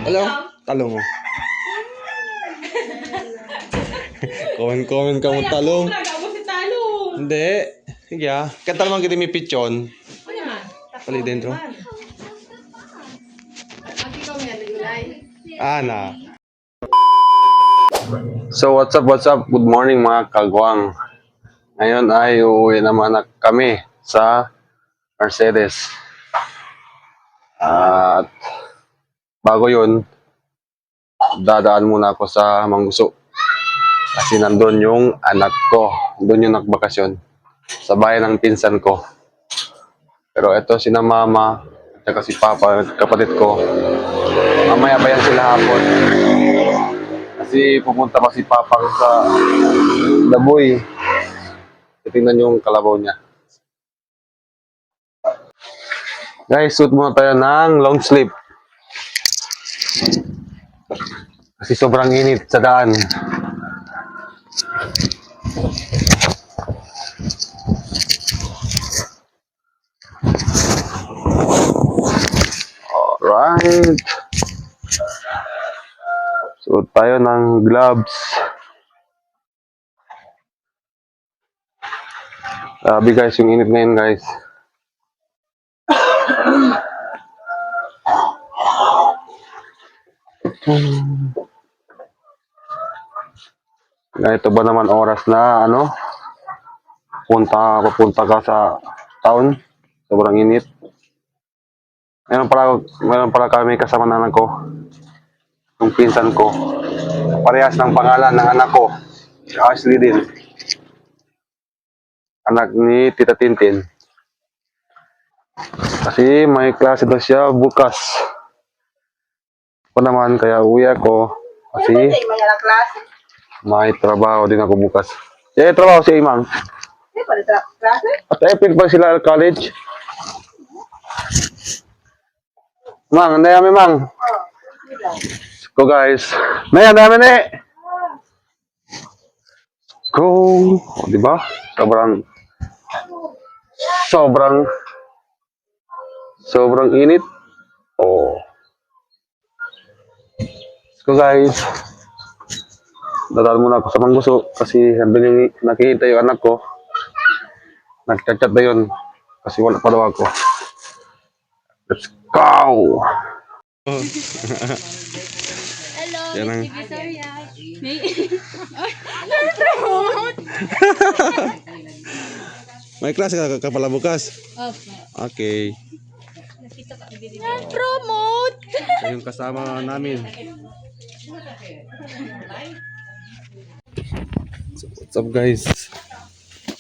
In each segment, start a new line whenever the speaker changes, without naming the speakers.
Hello? Talong mo. Comment ka mo talong. Hindi. Sige ah. Kata naman kita may pichon. Pali dentro. Na. So what's up? Good morning mga kagwang. Ngayon ay uuwi naman kami sa Mercedes. At bago yun, dadaan muna ako sa Mangguso. Kasi nandun yung anak ko. Doon yung nagbakasyon. Sa bayan ng pinsan ko. Pero ito sina mama at si papa, kapatid ko. Mamaya pa yan sila hapon. Kasi pupunta pa si papa sa Daboy. Tingnan yung kalabaw niya. Guys, suot muna tayo ng long sleeve. Kasi sobrang init sa daan. Alright. Suot tayo ng gloves. Sabi guys, yung init ngayon guys. Ganito ba naman oras na papunta ka sa town? Sobrang init. Meron pala kami kasama ng anak ko. Yung pinsan ko. Parehas ng pangalan ng anak ko. Ashley din. Anak ni Tita Tintin. Kasi may klase daw siya bukas. Ako naman kaya uwi ako. Kasi may trabaho din ako bukas. Trabaho si Imang. At April pa sila college. Mang, ano yan, Mang? Go guys. Naya, dami na eh. Go. O, diba? Sobrang init. Oh. Go guys. Dadaan muna ako sa Mangguso kasi sabi nakikita yung anak ko. Nagchat-chat na yun kasi wala pa daw ako. Let's go!
Hello,
Yan
Miss Divisoria.
May klase ka pala bukas?
Opo.
Okay.
Promote!
Ito yung kasama namin. So, what's up guys?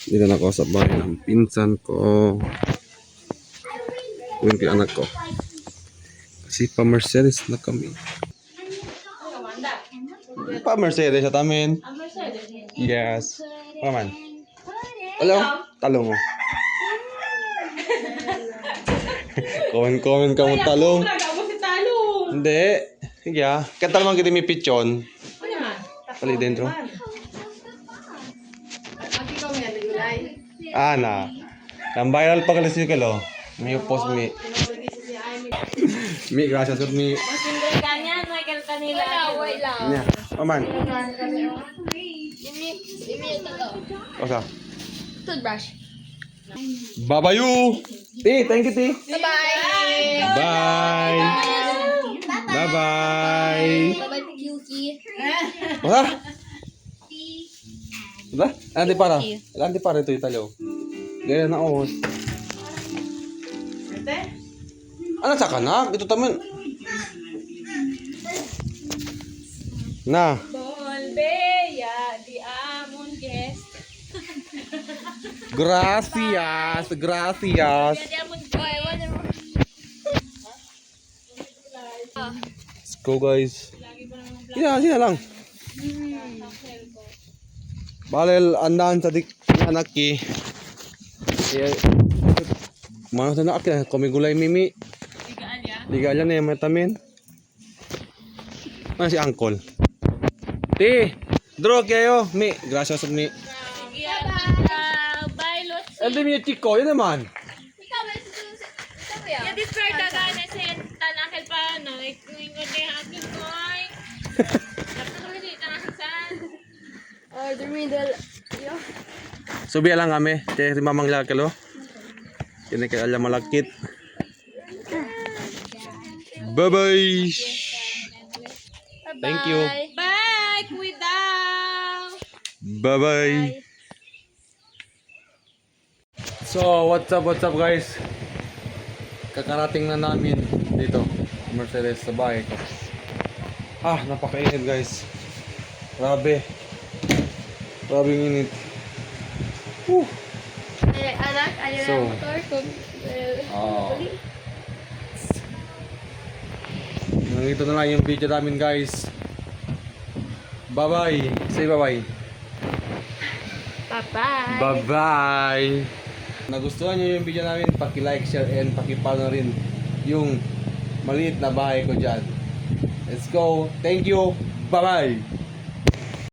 Dito na ako sa bahay ng pinsan ko. Yung anak ko. Kasi pa-Mercedes na kami. Pa-Mercedes sa tamin. Yes. Paman. Hello? Talong mo. Comment ka mo talong. Hindi. Sige ah. Kata naman kita may pichon. Pali dentro. Na. Ang viral pa kalis yung kalo. May post mi. Mi, gracias at mi.
Masindray ka niyan, Michael Canila. Wait lang.
Nya. Paman.
Imi ito to.
Osa.
Toothbrush.
Babayu. Thank you, Ti.
Bye-bye!
Bye. Bye-bye.
Bye-bye, Yuki.
Osa. Diba? Lanti para ito italo. Gaya na os. Ano sa kanak? Ito taman. Na.
Bolbeya, di amon guest.
Gracias.
Di amon boy, what the...
Let's go guys. Sina lang. Balel andan sa dik anak ki. Mana na akin kami gulay mimi. Liga alya na yung matamin. Mana si Uncle. Ti, draw kayo. Mi, gracias mi.
Bye, Lutz.
Elde mi chico, yun naman.
Ikaw ba? Ikaw ba yan? Yung disperta ka na sin tanakil pa, no? Ingon na yung akin. Middle. Yo.
Subi lang kami. Kaya si mamang lakalo. Kini kay alam malakit. Bye-bye. Thank you.
Bye, Kuidaw.
Bye-bye. So, what's up guys? Kakarating na namin dito, Mercedes, sa bahay ko. Napakainit guys. Grabe. Grabe ang init. Woo.
Anak, ayaw
So,
na motor kung buli.
Nandito na lang yung video namin guys. Bye-bye. Say bye-bye.
Bye-bye.
Bye-bye. Nagustuhan nyo yung video namin, paki-like, share, and paki-follow rin yung maliit na bahay ko dyan. Let's go. Thank you. Bye-bye.